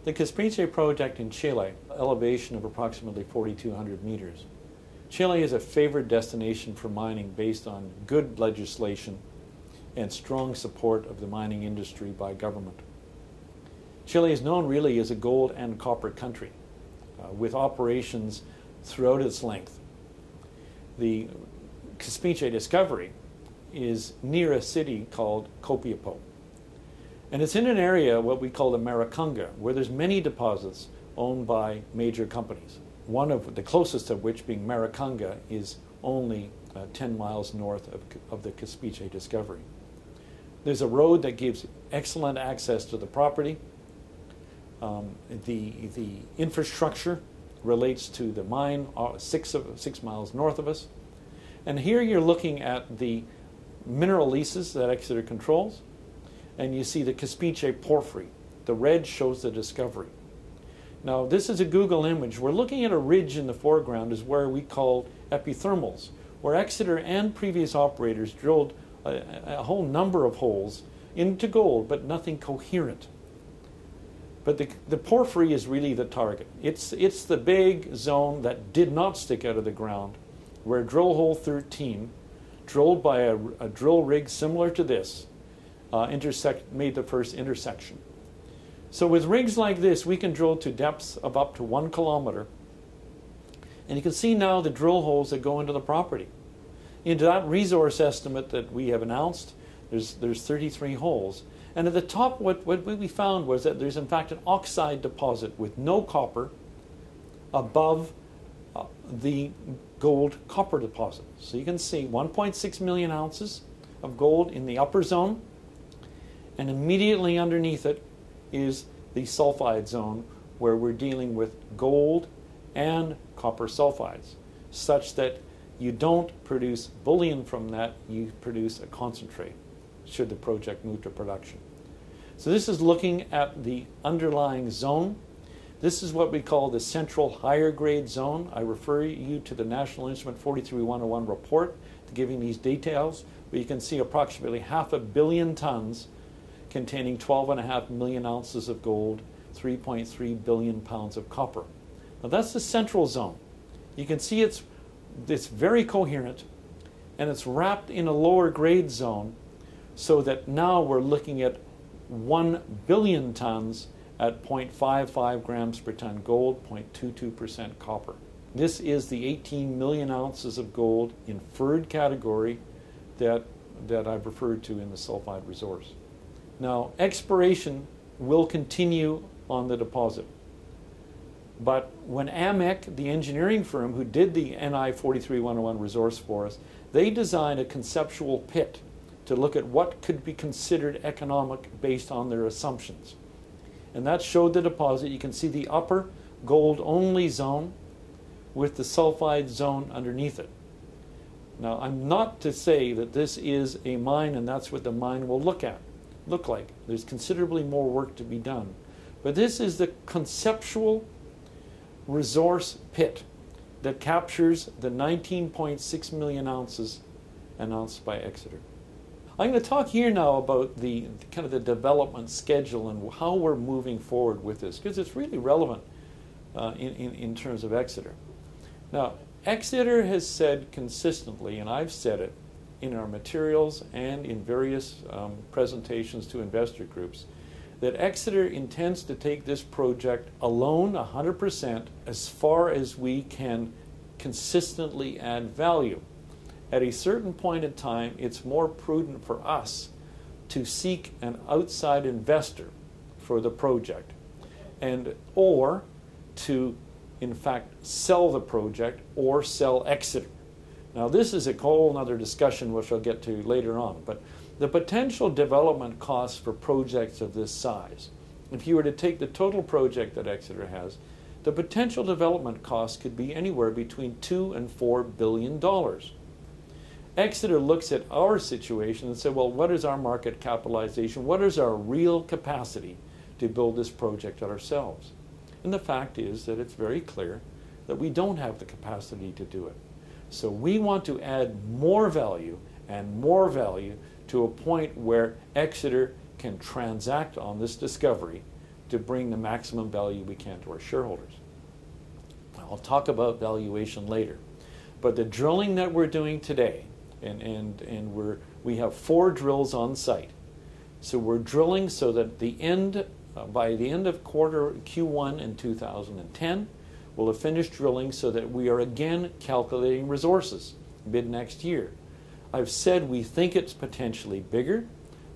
The Caspiche project in Chile, elevation of approximately 4,200 meters. Chile is a favored destination for mining based on good legislation and strong support of the mining industry by government. Chile is known really as a gold and copper country, with operations throughout its length. The Caspiche discovery is near a city called Copiapó. And it's in an area, what we call the Maricunga, where there's many deposits owned by major companies. One of the closest of which, being Maricunga, is only 10 miles north of the Caspiche discovery. There's a road that gives excellent access to the property. The infrastructure relates to the mine 6 miles north of us. And here you're looking at the mineral leases that Exeter controls. And you see the Caspiche porphyry. The red shows the discovery. Now, this is a Google image. We're looking at a ridge in the foreground, is where we call epithermals, where Exeter and previous operators drilled a whole number of holes into gold, but nothing coherent. But the porphyry is really the target. It's the big zone that did not stick out of the ground, where drill hole 13, drilled by a drill rig similar to this, made the first intersection. So with rigs like this, we can drill to depths of up to 1 kilometer. And you can see now the drill holes that go into the property. Into that resource estimate that we have announced, there's 33 holes. And at the top, what we found was that there's in fact an oxide deposit with no copper above the gold copper deposit. So you can see 1.6 million ounces of gold in the upper zone. And immediately underneath it is the sulfide zone, where we're dealing with gold and copper sulfides, such that you don't produce bullion from that, you produce a concentrate, should the project move to production. So this is looking at the underlying zone. This is what we call the central higher grade zone. I refer you to the National Instrument 43101 report to giving these details, but you can see approximately 500 million tons containing 12.5 million ounces of gold, 3.3 billion pounds of copper. Now that's the central zone. You can see it's very coherent, and it's wrapped in a lower grade zone, so that now we're looking at 1 billion tons at 0.55 grams per ton gold, 0.22% copper. This is the 18 million ounces of gold inferred category that I've referred to in the sulfide resource. Now, exploration will continue on the deposit. But when AMEC, the engineering firm who did the NI 43101 resource for us, they designed a conceptual pit to look at what could be considered economic based on their assumptions. And that showed the deposit. You can see the upper gold-only zone with the sulfide zone underneath it. Now, I'm not to say that this is a mine and that's what the mine will look like. There's considerably more work to be done. But this is the conceptual resource pit that captures the 19.6 million ounces announced by Exeter. I'm going to talk here now about the kind of the development schedule and how we're moving forward with this, because it's really relevant in terms of Exeter. Now, Exeter has said consistently, and I've said it in our materials and in various presentations to investor groups, that Exeter intends to take this project alone 100% as far as we can consistently add value. At a certain point in time, it's more prudent for us to seek an outside investor for the project, or to, in fact, sell the project or sell Exeter. Now, this is a whole other discussion which I'll get to later on, but the potential development costs for projects of this size, if you were to take the total project that Exeter has, the potential development costs could be anywhere between $2 and $4 billion. Exeter looks at our situation and said, well, what is our market capitalization? What is our real capacity to build this project ourselves? And the fact is that it's very clear that we don't have the capacity to do it. So we want to add more value and more value to a point where Exeter can transact on this discovery to bring the maximum value we can to our shareholders. I'll talk about valuation later. But the drilling that we're doing today, and we have 4 drills on site. So we're drilling so that by the end of quarter Q1 in 2010, we'll have finished drilling so that we are again calculating resources mid-next year. I've said we think it's potentially bigger,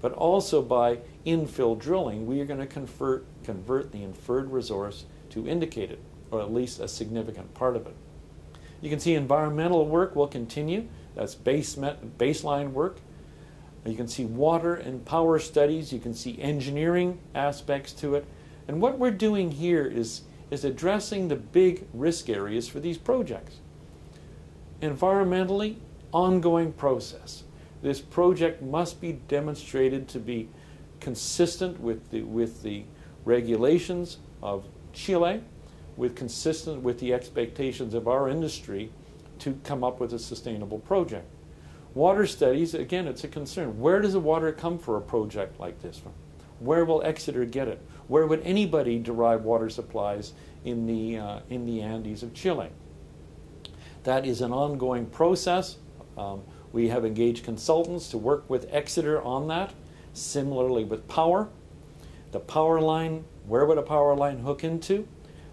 but also by infill drilling, we are going to convert the inferred resource to indicated, or at least a significant part of it. You can see environmental work will continue. That's baseline work. You can see water and power studies. You can see engineering aspects to it. And what we're doing here is addressing the big risk areas for these projects. Environmentally, ongoing process. This project must be demonstrated to be consistent with the regulations of Chile, consistent with the expectations of our industry to come up with a sustainable project. Water studies, again, it's a concern. Where does the water come for a project like this from? Where will Exeter get it? Where would anybody derive water supplies in the Andes of Chile? That is an ongoing process. We have engaged consultants to work with Exeter on that. Similarly with power. The power line, where would a power line hook into?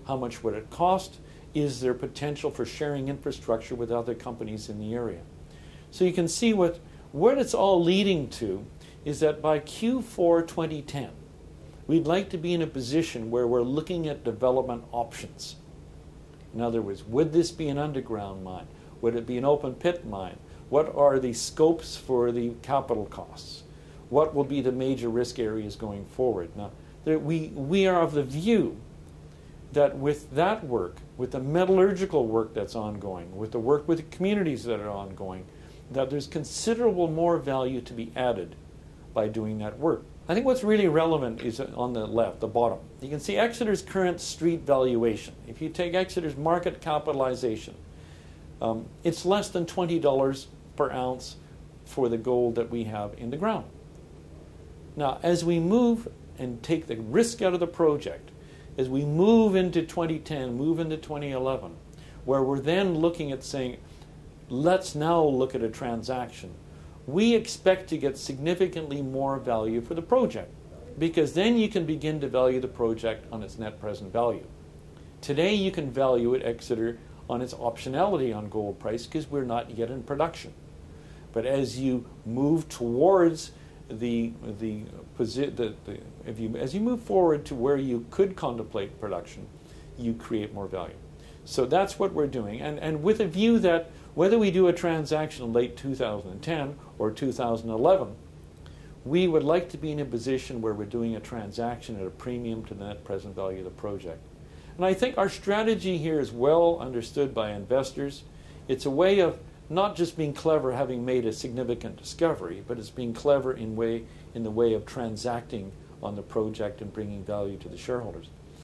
How much would it cost? Is there potential for sharing infrastructure with other companies in the area? So you can see what it's all leading to is that by Q4 2010, we'd like to be in a position where we're looking at development options. In other words, would this be an underground mine? Would it be an open pit mine? What are the scopes for the capital costs? What will be the major risk areas going forward? Now, we are of the view that with that work, with the metallurgical work that's ongoing, with the work with the communities that are ongoing, that there's considerable more value to be added by doing that work. I think what's really relevant is on the left, the bottom. You can see Exeter's current street valuation. If you take Exeter's market capitalization, it's less than $20 per ounce for the gold that we have in the ground. Now, as we move and take the risk out of the project, as we move into 2010, move into 2011, where we're then looking at saying, let's now look at a transaction, we expect to get significantly more value for the project, because then you can begin to value the project on its net present value. Today you can value it, Exeter, on its optionality on gold price because we're not yet in production. But as you move towards as you move forward to where you could contemplate production, you create more value. So that's what we're doing, and with a view that whether we do a transaction in late 2010 or 2011, we would like to be in a position where we're doing a transaction at a premium to the net present value of the project. And I think our strategy here is well understood by investors. It's a way of not just being clever having made a significant discovery, but it's being clever in the way of transacting on the project and bringing value to the shareholders.